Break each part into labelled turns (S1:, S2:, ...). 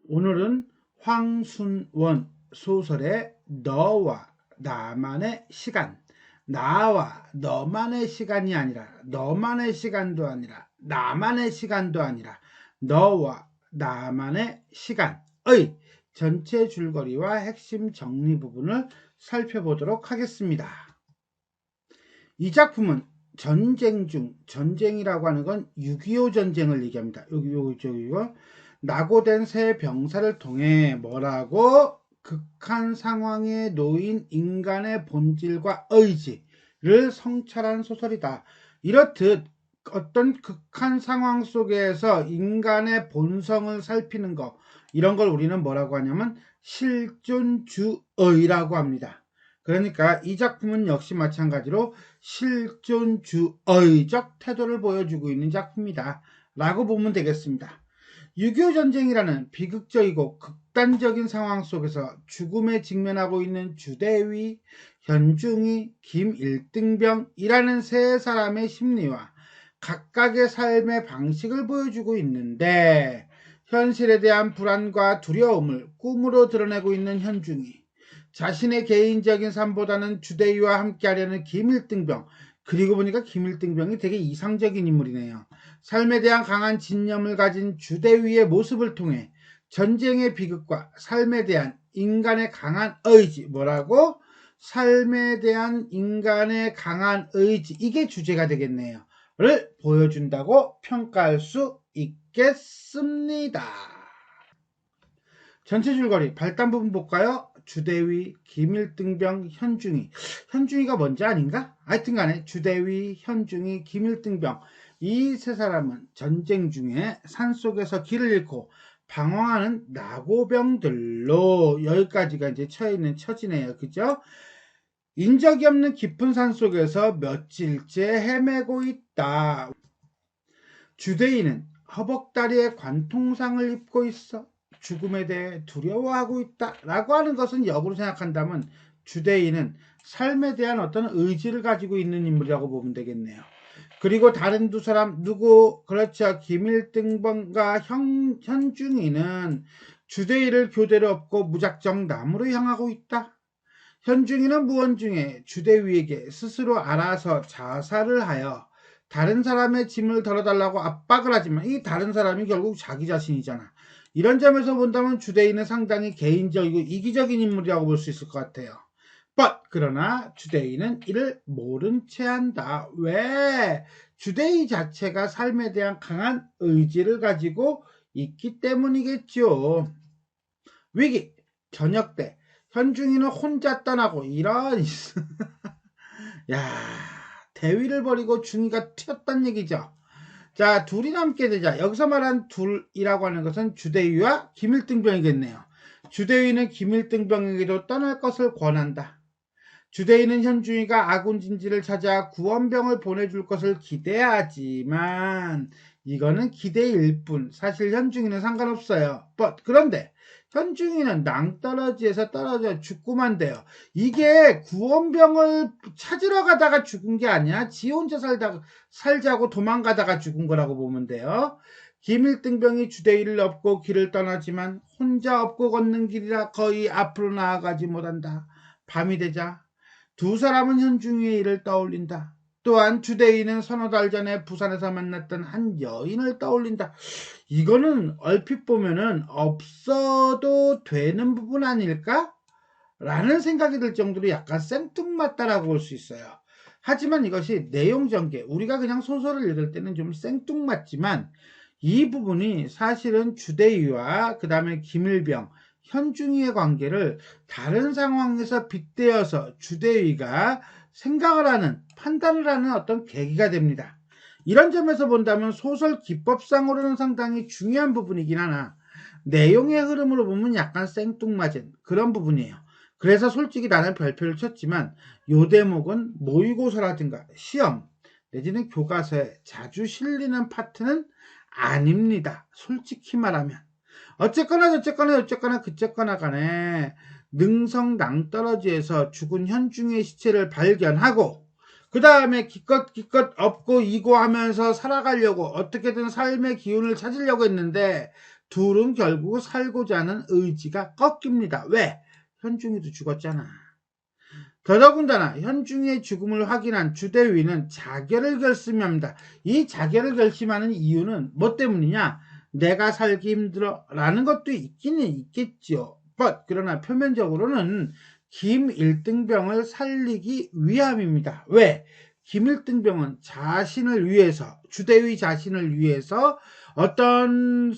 S1: 오늘은 황순원 소설의 너와 나만의 시간, 나와 너만의 시간이 아니라 너만의 시간도 아니라 나만의 시간도 아니라 너와 나만의 시간의 전체 줄거리와 핵심 정리 부분을 살펴보도록 하겠습니다. 이 작품은 전쟁 중, 전쟁이라고 하는 건 6.25 전쟁을 얘기합니다. 이거 낙오된 새 병사를 통해 뭐라고? 극한 상황에 놓인 인간의 본질과 의지를 성찰한 소설이다. 이렇듯 어떤 극한 상황 속에서 인간의 본성을 살피는 것, 이런 걸 우리는 뭐라고 하냐면 실존주의라고 합니다. 그러니까 이 작품은 역시 마찬가지로 실존주의적 태도를 보여주고 있는 작품이다 라고 보면 되겠습니다. 6.25 전쟁이라는 비극적이고 극단적인 상황 속에서 죽음에 직면하고 있는 주대위, 현중이, 김일등병이라는 세 사람의 심리와 각각의 삶의 방식을 보여주고 있는데, 현실에 대한 불안과 두려움을 꿈으로 드러내고 있는 현중이, 자신의 개인적인 삶보다는 주대위와 함께하려는 김일등병, 그리고 보니까 김일등병이 되게 이상적인 인물이네요. 삶에 대한 강한 진념을 가진 주대위의 모습을 통해 전쟁의 비극과 삶에 대한 인간의 강한 의지, 뭐라고? 삶에 대한 인간의 강한 의지, 이게 주제가 되겠네요. 를 보여준다고 평가할 수 있겠습니다. 전체 줄거리 발단 부분 볼까요? 주대위, 김일등병, 현중이. 현중이가 먼저 아닌가? 하여튼간에 주대위, 현중이, 김일등병, 이 세 사람은 전쟁 중에 산속에서 길을 잃고 방황하는 낙오병들로, 여기까지가 이제 처해 있는 처지네요. 그죠? 인적이 없는 깊은 산속에서 며칠째 헤매고 있다. 주대인은 허벅다리에 관통상을 입고 있어 죽음에 대해 두려워하고 있다 라고 하는 것은 역으로 생각한다면 주대인은 삶에 대한 어떤 의지를 가지고 있는 인물이라고 보면 되겠네요. 그리고 다른 두 사람 누구? 그렇죠. 김일등병과 현중이는 주대인을 교대로 업고 무작정 남으로 향하고 있다. 현중이는 무언중에 주대위에게 스스로 알아서 자살을 하여 다른 사람의 짐을 덜어달라고 압박을 하지만 이 다른 사람이 결국 자기 자신이잖아. 이런 점에서 본다면 주대위는 상당히 개인적이고 이기적인 인물이라고 볼 수 있을 것 같아요. 그러나 주대위는 이를 모른 채 한다. 왜? 주대위 자체가 삶에 대한 강한 의지를 가지고 있기 때문이겠죠. 위기, 저녁 때 현중이는 혼자 떠나고 이런 야, 대위를 버리고 중이가 튀었단 얘기죠. 자, 둘이 남게 되자. 여기서 말한 둘이라고 하는 것은 주대위와 김일등병이겠네요. 주대위는 김일등병에게도 떠날 것을 권한다. 주대위는 현중이가 아군 진지를 찾아 구원병을 보내줄 것을 기대하지만 이거는 기대일 뿐. 사실 현중이는 상관없어요. 그런데 현중이는 낭떠러지에서 떨어져 죽고만 돼요. 이게 구원병을 찾으러 가다가 죽은 게 아니야. 지 혼자 살자고 도망가다가 죽은 거라고 보면 돼요. 김일등병이 주대위를 업고 길을 떠나지만 혼자 업고 걷는 길이라 거의 앞으로 나아가지 못한다. 밤이 되자 두 사람은 현중이의 일을 떠올린다. 또한 주대위는 서너 달 전에 부산에서 만났던 한 여인을 떠올린다. 이거는 얼핏 보면은 없어도 되는 부분 아닐까? 라는 생각이 들 정도로 약간 생뚱맞다라고 볼 수 있어요. 하지만 이것이 내용 전개, 우리가 그냥 소설을 읽을 때는 좀 생뚱맞지만 이 부분이 사실은 주대위와 그 다음에 김일병, 현중이의 관계를 다른 상황에서 빗대어서 주대위가 생각을 하는, 판단을 하는 어떤 계기가 됩니다. 이런 점에서 본다면 소설 기법상으로는 상당히 중요한 부분이긴 하나 내용의 흐름으로 보면 약간 생뚱맞은 그런 부분이에요. 그래서 솔직히 나는 별표를 쳤지만 요 대목은 모의고사라든가 시험 내지는 교과서에 자주 실리는 파트는 아닙니다. 솔직히 말하면. 어쨌거나 그쨌거나 간에 능성 낭떠러지에서 죽은 현중의 시체를 발견하고 그 다음에 기껏 업고 이고하면서 살아가려고 어떻게든 삶의 기운을 찾으려고 했는데 둘은 결국 살고자 하는 의지가 꺾입니다. 왜? 현중이도 죽었잖아. 더더군다나 현중이의 죽음을 확인한 주대위는 자결을 결심합니다. 이 자결을 결심하는 이유는 뭐 때문이냐? 내가 살기 힘들어 라는 것도 있기는 있겠죠. 그러나 표면적으로는 김일등병을 살리기 위함입니다. 왜? 김일등병은 자신을 위해서, 주대위 자신을 위해서 어떤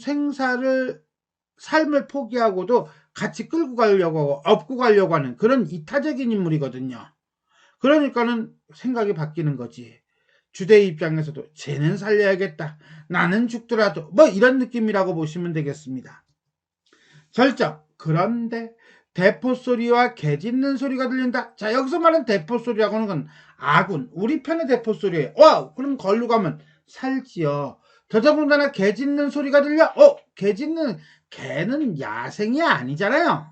S1: 삶을 포기하고도 같이 끌고 가려고 하고 업고 가려고 하는 그런 이타적인 인물이거든요. 그러니까는 생각이 바뀌는 거지. 주대위 입장에서도 쟤는 살려야겠다. 나는 죽더라도 뭐 이런 느낌이라고 보시면 되겠습니다. 결정. 그런데 대포소리와 개 짖는 소리가 들린다. 자, 여기서 말하는 대포소리라고 하는 건 아군, 우리 편의 대포소리예요. 와우, 그럼 걸로 가면 살지요. 더더군다나 개 짖는 소리가 들려. 개는 야생이 아니잖아요.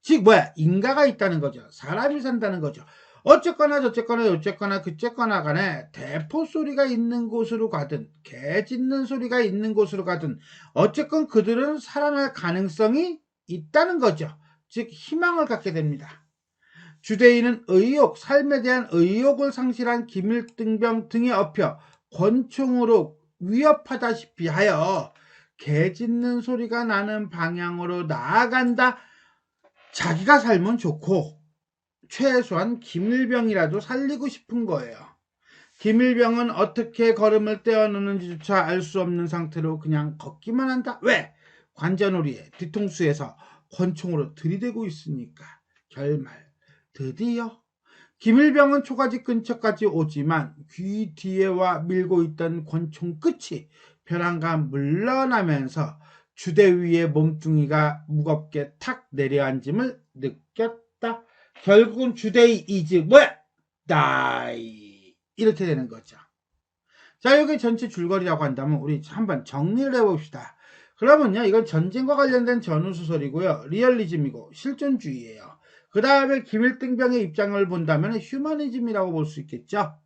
S1: 즉 인가가 있다는 거죠. 사람이 산다는 거죠. 어쨌거나 저쨌거나 요쨌거나 그쨌거나 간에 대포소리가 있는 곳으로 가든 개 짖는 소리가 있는 곳으로 가든 어쨌건 그들은 살아날 가능성이 있다는 거죠. 즉 희망을 갖게 됩니다. 주대위는 삶에 대한 의욕을 상실한 김일등병 등에 업혀 권총으로 위협하다시피 하여 개 짖는 소리가 나는 방향으로 나아간다. 자기가 살면 좋고 최소한 김일병이라도 살리고 싶은 거예요. 김일병은 어떻게 걸음을 떼어놓는지조차 알 수 없는 상태로 그냥 걷기만 한다. 왜? 관자놀이에 뒤통수에서 권총으로 들이대고 있으니까. 결말 드디어 김일병은 초가지 근처까지 오지만 귀 뒤에와 밀고 있던 권총 끝이 벼랑과 물러나면서 주대위의 몸뚱이가 무겁게 탁 내려앉음을 느꼈다. 결국은 주대위 이즈 다이 이렇게 되는 거죠. 자, 여기 전체 줄거리라고 한다면 우리 한번 정리를 해봅시다. 그러면요, 이건 전쟁과 관련된 전후소설이고요, 리얼리즘이고 실존주의예요. 그 다음에 김일등병의 입장을 본다면 휴머니즘이라고 볼 수 있겠죠.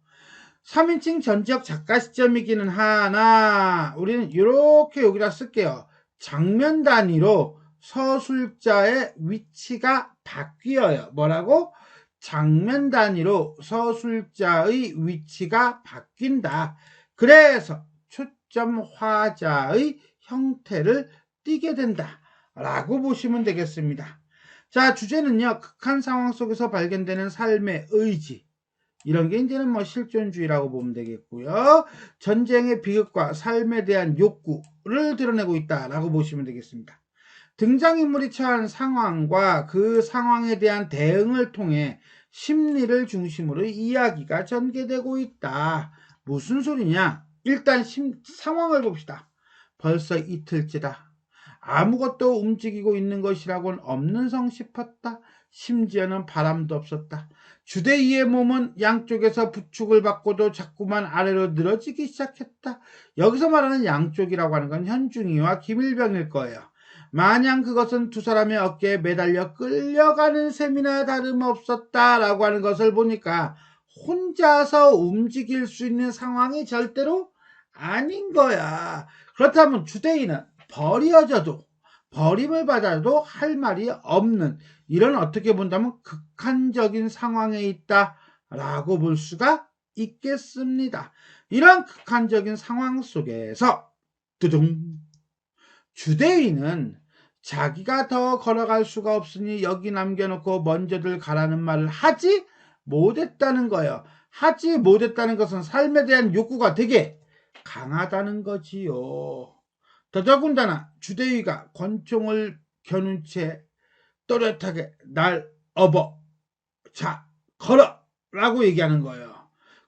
S1: 3인칭 전지적 작가 시점이기는 하나 우리는 이렇게 여기다 쓸게요. 장면 단위로 서술자의 위치가 바뀌어요. 뭐라고? 장면 단위로 서술자의 위치가 바뀐다. 그래서 초점 화자의 형태를 띠게 된다 라고 보시면 되겠습니다. 자, 주제는요, 극한 상황 속에서 발견되는 삶의 의지, 이런 게 이제는 실존주의라고 보면 되겠고요. 전쟁의 비극과 삶에 대한 욕구를 드러내고 있다라고 보시면 되겠습니다. 등장인물이 처한 상황과 그 상황에 대한 대응을 통해 심리를 중심으로 이야기가 전개되고 있다. 무슨 소리냐? 일단 상황을 봅시다. 벌써 이틀째다. 아무것도 움직이고 있는 것이라고는 없는 성 싶었다. 심지어는 바람도 없었다. 주대위의 몸은 양쪽에서 부축을 받고도 자꾸만 아래로 늘어지기 시작했다. 여기서 말하는 양쪽이라고 하는 건 현중이와 김일병일 거예요. 마냥 그것은 두 사람의 어깨에 매달려 끌려가는 셈이나 다름없었다라고 하는 것을 보니까 혼자서 움직일 수 있는 상황이 절대로 아닌 거야. 그렇다면 주대위는 버림을 받아도 할 말이 없는 이런, 어떻게 본다면 극한적인 상황에 있다라고 볼 수가 있겠습니다. 이런 극한적인 상황 속에서 주대위는 자기가 더 걸어갈 수가 없으니 여기 남겨놓고 먼저들 가라는 말을 하지 못했다는 거예요. 하지 못했다는 것은 삶에 대한 욕구가 되게 강하다는 거지요. 더더군다나 주대위가 권총을 겨눈 채 또렷하게 날 업어, 자, 걸어 라고 얘기하는 거예요.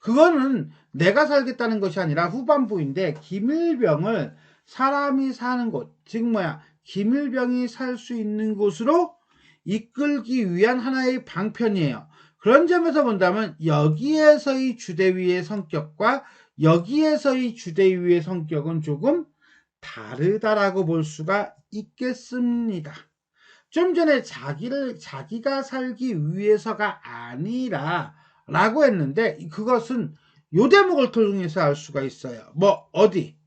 S1: 그거는 내가 살겠다는 것이 아니라 후반부인데, 김일병을 사람이 사는 곳, 즉 김일병이 살 수 있는 곳으로 이끌기 위한 하나의 방편이에요. 그런 점에서 본다면 여기에서의 주대위의 성격과 여기에서의 주대위의 성격은 조금 다르다라고 볼 수가 있겠습니다. 좀 전에 자기가 살기 위해서가 아니라 라고 했는데, 그것은 요 대목을 통해서 알 수가 있어요. 어디?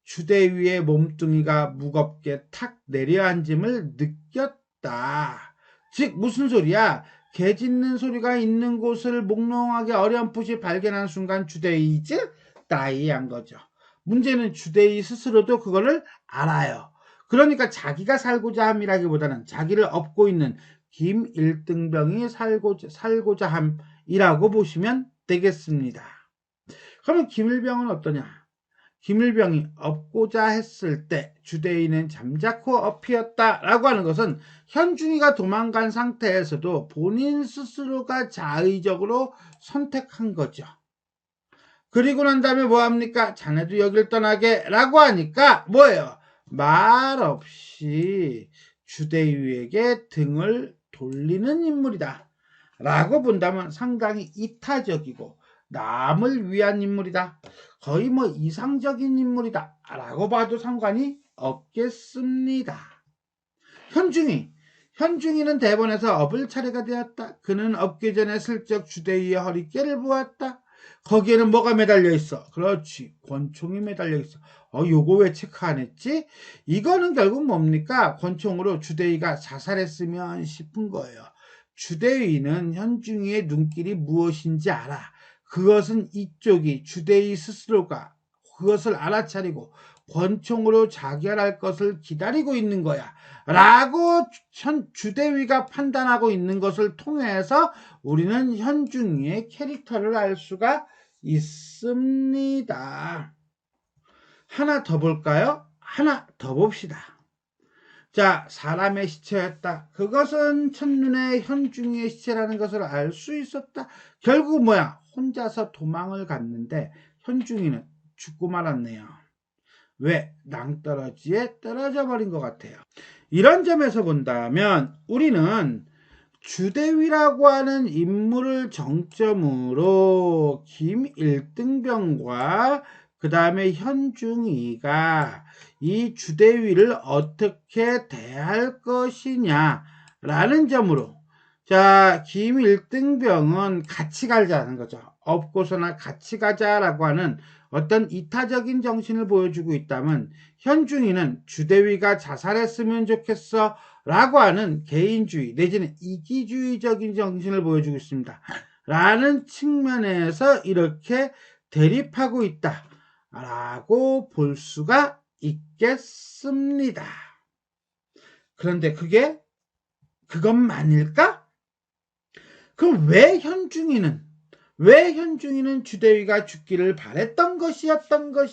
S1: 주대위의 몸뚱이가 무겁게 탁 내려앉음을 느꼈다. 즉 무슨 소리야? 개 짖는 소리가 있는 곳을 몽롱하게 어렴풋이 발견한 순간 주대위 즉 따이한 거죠. 문제는 주대위 스스로도 그거를 알아요. 그러니까 자기가 살고자 함이라기보다는 자기를 업고 있는 김일등병이 살고자 함이라고 보시면 되겠습니다. 그러면 김일병은 어떠냐? 김일병이 업고자 했을 때 주대위는 잠자코 업히었다라고 하는 것은 현중이가 도망간 상태에서도 본인 스스로가 자의적으로 선택한 거죠. 그리고 난 다음에 뭐합니까? 자네도 여길 떠나게 라고 하니까 뭐예요? 말없이 주대위에게 등을 돌리는 인물이다 라고 본다면 상당히 이타적이고 남을 위한 인물이다. 거의 뭐 이상적인 인물이다 라고 봐도 상관이 없겠습니다. 현중이는 대본에서 업을 차례가 되었다. 그는 업기 전에 슬쩍 주대위의 허리깨를 보았다. 거기에는 뭐가 매달려 있어? 그렇지, 권총이 매달려 있어. 요거 왜 체크 안 했지? 이거는 결국 뭡니까? 권총으로 주대위가 자살했으면 싶은 거예요. 주대위는 현중이의 눈길이 무엇인지 알아. 그것은 이쪽이 주대위 스스로가 그것을 알아차리고 권총으로 자결할 것을 기다리고 있는 거야 라고 주대위가 판단하고 있는 것을 통해서 우리는 현중이의 캐릭터를 알 수가 있습니다. 하나 더 볼까요? 하나 더 봅시다. 자, 사람의 시체였다. 그것은 첫눈에 현중이의 시체라는 것을 알 수 있었다. 결국 뭐야? 혼자서 도망을 갔는데 현중이는 죽고 말았네요. 왜? 낭떠러지에 떨어져 버린 것 같아요. 이런 점에서 본다면 우리는 주대위라고 하는 인물을 정점으로 김일등병과 그 다음에 현중이가 이 주대위를 어떻게 대할 것이냐 라는 점으로 자, 김일등병은 같이 가자는 거죠. 업고서나 같이 가자라고 하는 어떤 이타적인 정신을 보여주고 있다면 현중이는 주대위가 자살했으면 좋겠어 라고 하는 개인주의 내지는 이기주의적인 정신을 보여주고 있습니다. 라는 측면에서 이렇게 대립하고 있다 라고 볼 수가 있겠습니다. 그런데 그것만일까? 그럼 왜 현중이는 주대위가 죽기를 바랬던 것이었을까?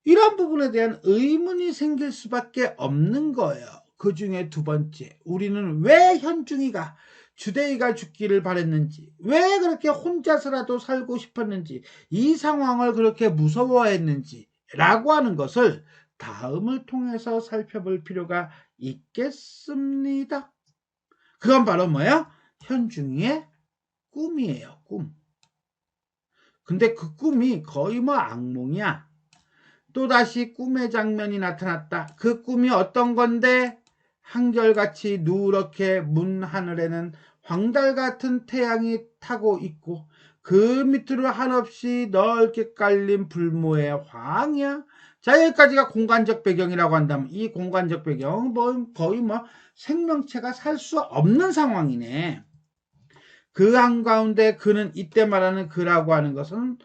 S1: 이런 부분에 대한 의문이 생길 수밖에 없는 거예요. 그 중에 두 번째, 우리는 왜 현중이가 주대위가 죽기를 바랬는지, 왜 그렇게 혼자서라도 살고 싶었는지, 이 상황을 그렇게 무서워했는지 라고 하는 것을 다음을 통해서 살펴볼 필요가 있겠습니다. 그건 바로 뭐예요? 현중이의 꿈이에요. 꿈. 근데 그 꿈이 거의 뭐 악몽이야. 또다시 꿈의 장면이 나타났다. 그 꿈이 어떤 건데? 한결같이 누렇게 문 하늘에는 황달 같은 태양이 타고 있고 그 밑으로 한없이 넓게 깔린 불모의 황이야. 자, 여기까지가 공간적 배경이라고 한다면 이 공간적 배경 거의 뭐 생명체가 살 수 없는 상황이네. 그 한가운데 그는 이때 말하는 그라고 하는 것은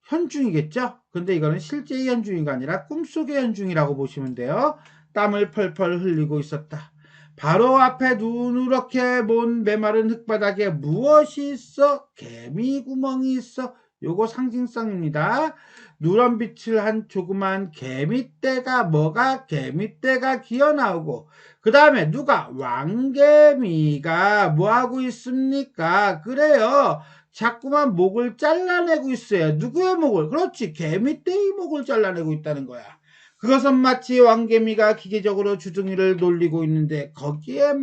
S1: 현중이겠죠? 근데 이거는 실제의 현중이가 아니라 꿈속의 현중이라고 보시면 돼요. 땀을 펄펄 흘리고 있었다. 바로 앞에 누렇게 먼 메마른 흙바닥에 무엇이 있어? 개미구멍이 있어. 요거 상징성입니다. 누런 빛을 한 조그만 개미떼가 개미떼가 기어나오고 그 다음에 누가? 왕개미가 뭐하고 있습니까? 그래요. 자꾸만 목을 잘라내고 있어요. 누구의 목을? 그렇지. 개미떼의 목을 잘라내고 있다는 거야. 그것은 마치 왕개미가 기계적으로 주둥이를 놀리고 있는데 거기에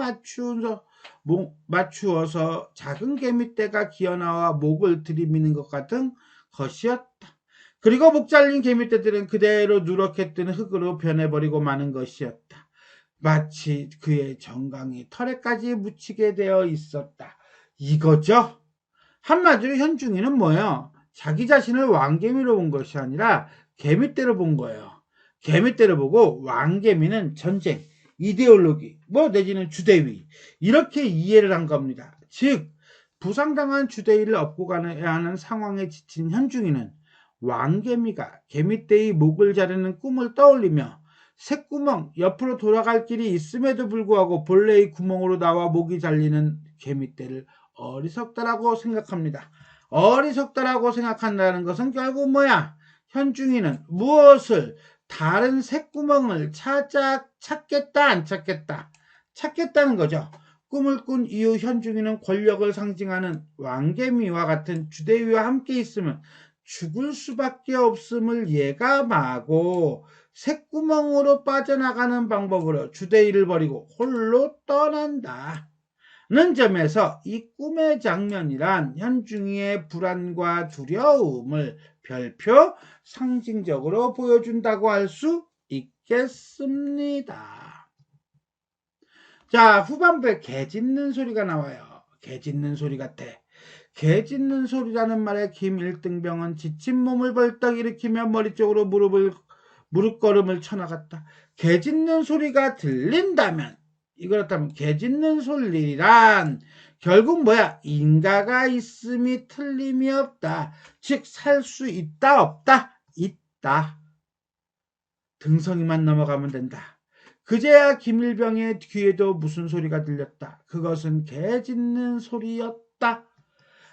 S1: 맞추어서 작은 개미떼가 기어나와 목을 들이미는 것 같은 것이었다. 그리고 목 잘린 개미떼들은 그대로 누렇게 뜬 흙으로 변해버리고 마는 것이었다. 마치 그의 정강이 털에까지 묻히게 되어 있었다. 이거죠? 한마디로 현중이는 뭐예요? 자기 자신을 왕개미로 본 것이 아니라 개미떼로 본 거예요. 개미떼로 보고 왕개미는 전쟁, 이데올로기, 내지는 주대위 이렇게 이해를 한 겁니다. 즉 부상당한 주대위를 업고 가야 하는 상황에 지친 현중이는 왕개미가 개미떼의 목을 자르는 꿈을 떠올리며 새구멍 옆으로 돌아갈 길이 있음에도 불구하고 본래의 구멍으로 나와 목이 잘리는 개미떼를 어리석다라고 생각합니다. 어리석다라고 생각한다는 것은 결국 뭐야? 현중이는 무엇을 다른 새구멍을 찾겠다 안 찾겠다? 찾겠다는 거죠. 꿈을 꾼 이후 현중이는 권력을 상징하는 왕개미와 같은 주대위와 함께 있으면 죽을 수밖에 없음을 예감하고 새구멍으로 빠져나가는 방법으로 주대위를 버리고 홀로 떠난다. 는 점에서 이 꿈의 장면이란 현중이의 불안과 두려움을 별표 상징적으로 보여준다고 할 수 있겠습니다. 자, 후반부에 개 짖는 소리가 나와요. 개 짖는 소리 같아. 개 짖는 소리라는 말에 김일등병은 지친 몸을 벌떡 일으키며 머리 쪽으로 무릎걸음을 쳐나갔다. 개 짖는 소리가 들린다면 그렇다면 개 짖는 소리란 결국 뭐야? 인가가 있음이 틀림이 없다. 즉 살 수 있다 없다? 있다. 등성이만 넘어가면 된다. 그제야 김일병의 귀에도 무슨 소리가 들렸다. 그것은 개 짖는 소리였다.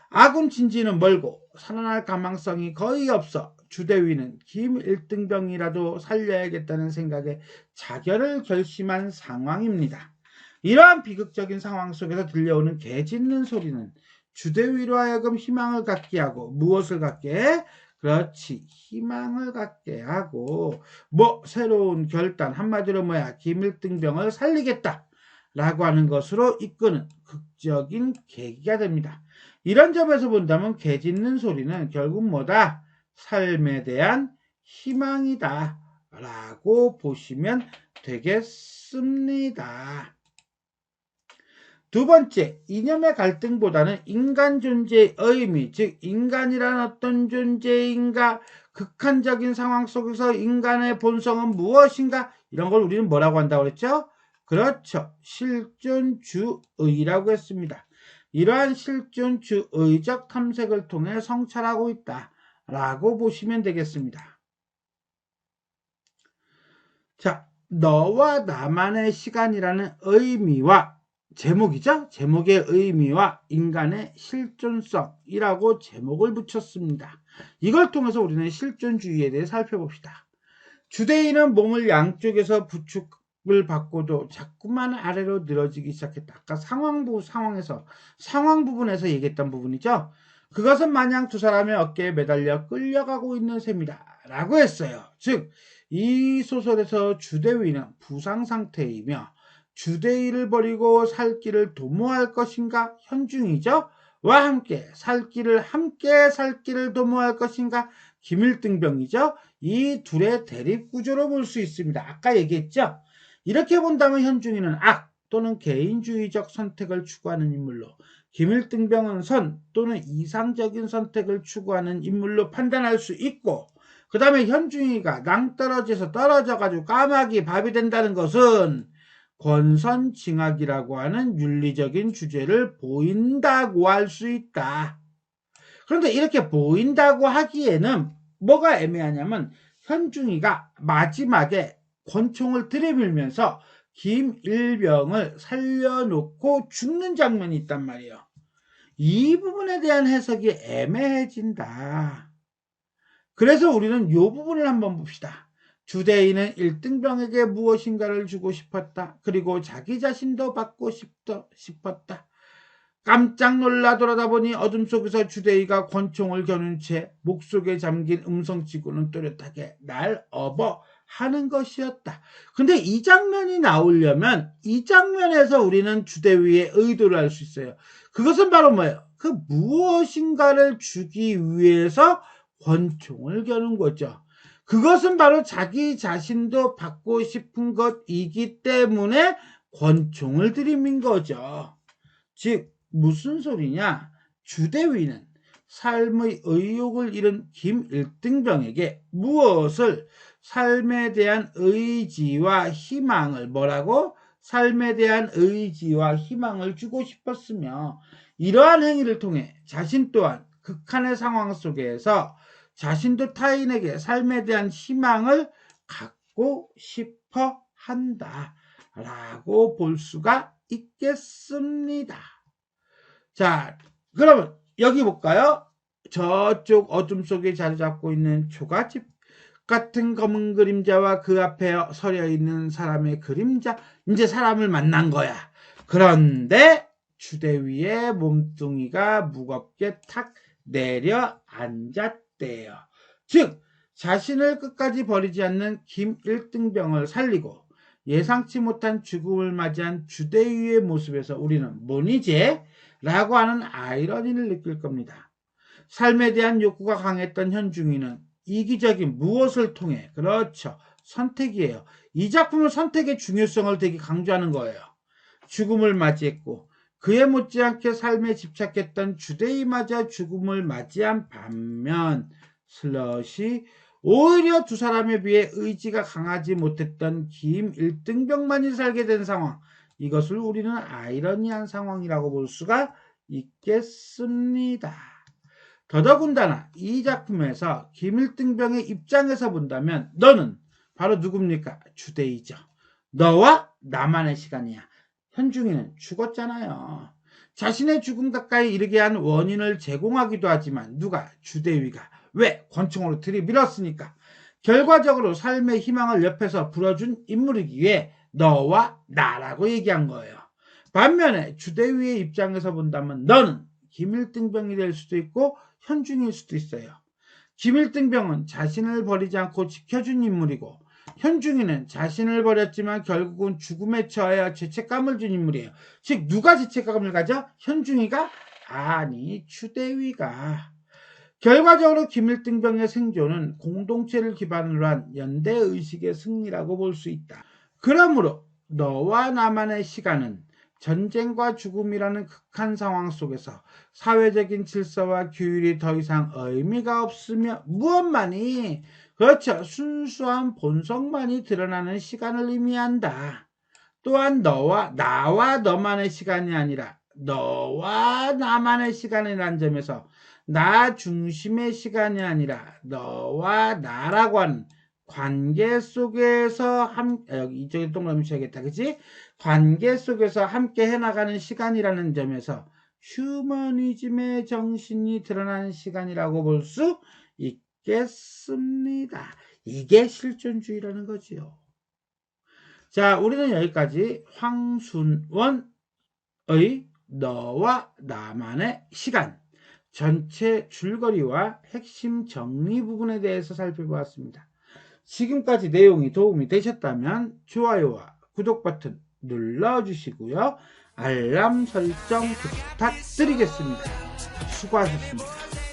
S1: 아군 진지는 멀고 살아날 가망성이 거의 없어 주대위는 김일등병이라도 살려야겠다는 생각에 자결을 결심한 상황입니다. 이러한 비극적인 상황 속에서 들려오는 개 짖는 소리는 주대위로 하여금 희망을 갖게 하고 무엇을 갖게 해? 그렇지, 희망을 갖게 하고 새로운 결단, 한마디로 뭐야? 김일등병을 살리겠다 라고 하는 것으로 이끄는 극적인 계기가 됩니다. 이런 점에서 본다면 개 짖는 소리는 결국 뭐다? 삶에 대한 희망이다 라고 보시면 되겠습니다. 두 번째, 이념의 갈등보다는 인간 존재의 의미, 즉 인간이란 어떤 존재인가, 극한적인 상황 속에서 인간의 본성은 무엇인가, 이런 걸 우리는 뭐라고 한다고 그랬죠? 그렇죠, 실존주의라고 했습니다. 이러한 실존주의적 탐색을 통해 성찰하고 있다 라고 보시면 되겠습니다. 자, 너와 나만의 시간이라는 의미와 제목이죠. 제목의 의미와 인간의 실존성이라고 제목을 붙였습니다. 이걸 통해서 우리는 실존주의에 대해 살펴봅시다. 주대인은 몸을 양쪽에서 부축을 받고도 자꾸만 아래로 늘어지기 시작했다. 아까 상황 부분에서 얘기했던 부분이죠. 그것은 마냥 두 사람의 어깨에 매달려 끌려가고 있는 셈이다 라고 했어요. 즉 이 소설에서 주대위는 부상 상태이며 주대위를 버리고 살 길을 도모할 것인가? 현중이죠. 와 함께 살 길을 도모할 것인가? 김일등병이죠. 이 둘의 대립 구조로 볼 수 있습니다. 아까 얘기했죠. 이렇게 본다면 현중이는 악 또는 개인주의적 선택을 추구하는 인물로, 김일등병은 선 또는 이상적인 선택을 추구하는 인물로 판단할 수 있고, 그 다음에 현중이가 낭떠러지에서 떨어져가지고 까마귀 밥이 된다는 것은 권선징악이라고 하는 윤리적인 주제를 보인다고 할 수 있다. 그런데 이렇게 보인다고 하기에는 뭐가 애매하냐면 현중이가 마지막에 권총을 들이밀면서 김일병을 살려놓고 죽는 장면이 있단 말이에요. 이 부분에 대한 해석이 애매해진다. 그래서 우리는 이 부분을 한번 봅시다. 주대인은 일등병에게 무엇인가를 주고 싶었다. 그리고 자기 자신도 받고 싶었다. 깜짝 놀라 돌아다보니 어둠 속에서 주대위가 권총을 겨눈 채 목속에 잠긴 음성치고는 또렷하게 날 업어 하는 것이었다. 근데 이 장면이 나오려면 이 장면에서 우리는 주대위의 의도를 알 수 있어요. 그것은 바로 뭐예요? 그 무엇인가를 주기 위해서 권총을 겨눈 거죠. 그것은 바로 자기 자신도 받고 싶은 것이기 때문에 권총을 들이민 거죠. 즉 무슨 소리냐? 주대위는 삶의 의욕을 잃은 김일등병에게 무엇을 삶에 대한 의지와 희망을 뭐라고? 삶에 대한 의지와 희망을 주고 싶었으며 이러한 행위를 통해 자신 또한 극한의 상황 속에서 자신도 타인에게 삶에 대한 희망을 갖고 싶어 한다 라고 볼 수가 있겠습니다. 자, 그러면 여기 볼까요? 저쪽 어둠 속에 자리 잡고 있는 초가집 같은 검은 그림자와 그 앞에 서려 있는 사람의 그림자, 이제 사람을 만난 거야. 그런데 주대 위에 몸뚱이가 무겁게 탁 내려앉았대요. 즉 자신을 끝까지 버리지 않는 김일등병을 살리고 예상치 못한 죽음을 맞이한 주대위의 모습에서 우리는 뭐니지? 라고 하는 아이러니를 느낄 겁니다. 삶에 대한 욕구가 강했던 현중이는 이기적인 무엇을 통해, 그렇죠, 선택이에요. 이 작품은 선택의 중요성을 되게 강조하는 거예요. 죽음을 맞이했고 그에 못지않게 삶에 집착했던 주대위마저 죽음을 맞이한 반면 슬롯이 오히려 두 사람에 비해 의지가 강하지 못했던 김일등병만이 살게 된 상황, 이것을 우리는 아이러니한 상황이라고 볼 수가 있겠습니다. 더더군다나 이 작품에서 김일등병의 입장에서 본다면 너는 바로 누굽니까? 주대위죠. 너와 나만의 시간이야. 현중이는 죽었잖아요. 자신의 죽음 가까이 이르게 한 원인을 제공하기도 하지만 누가? 주대위가. 왜? 권총으로 들이밀었으니까. 결과적으로 삶의 희망을 옆에서 불어준 인물이기에 너와 나라고 얘기한 거예요. 반면에 주대위의 입장에서 본다면 너는 김일등병이 될 수도 있고 현중일 수도 있어요. 김일등병은 자신을 버리지 않고 지켜준 인물이고 현중이는 자신을 버렸지만 결국은 죽음에 처하여 죄책감을 준 인물이에요. 즉 누가 죄책감을 가져? 현중이가? 아니, 주대위가. 결과적으로 김일등병의 생존은 공동체를 기반으로 한 연대의식의 승리라고 볼 수 있다. 그러므로 너와 나만의 시간은 전쟁과 죽음이라는 극한 상황 속에서 사회적인 질서와 규율이 더 이상 의미가 없으며 무엇만이, 그렇죠, 순수한 본성만이 드러나는 시간을 의미한다. 또한 나와 너만의 시간이 아니라 너와 나만의 시간이라는 점에서 나 중심의 시간이 아니라 너와 나라고 하는 관계 속에서 여기 이쪽에 동그라미 쳐야겠다, 그치? 관계 속에서 함께 해나가는 시간이라는 점에서 휴머니즘의 정신이 드러나는 시간이라고 볼 수 있겠습니다. 이게 실존주의라는 거지요. 자, 우리는 여기까지 황순원의 너와 나만의 시간 전체 줄거리와 핵심 정리 부분에 대해서 살펴보았습니다. 지금까지 내용이 도움이 되셨다면 좋아요와 구독 버튼 눌러주시고요. 알람 설정 부탁드리겠습니다. 수고하셨습니다.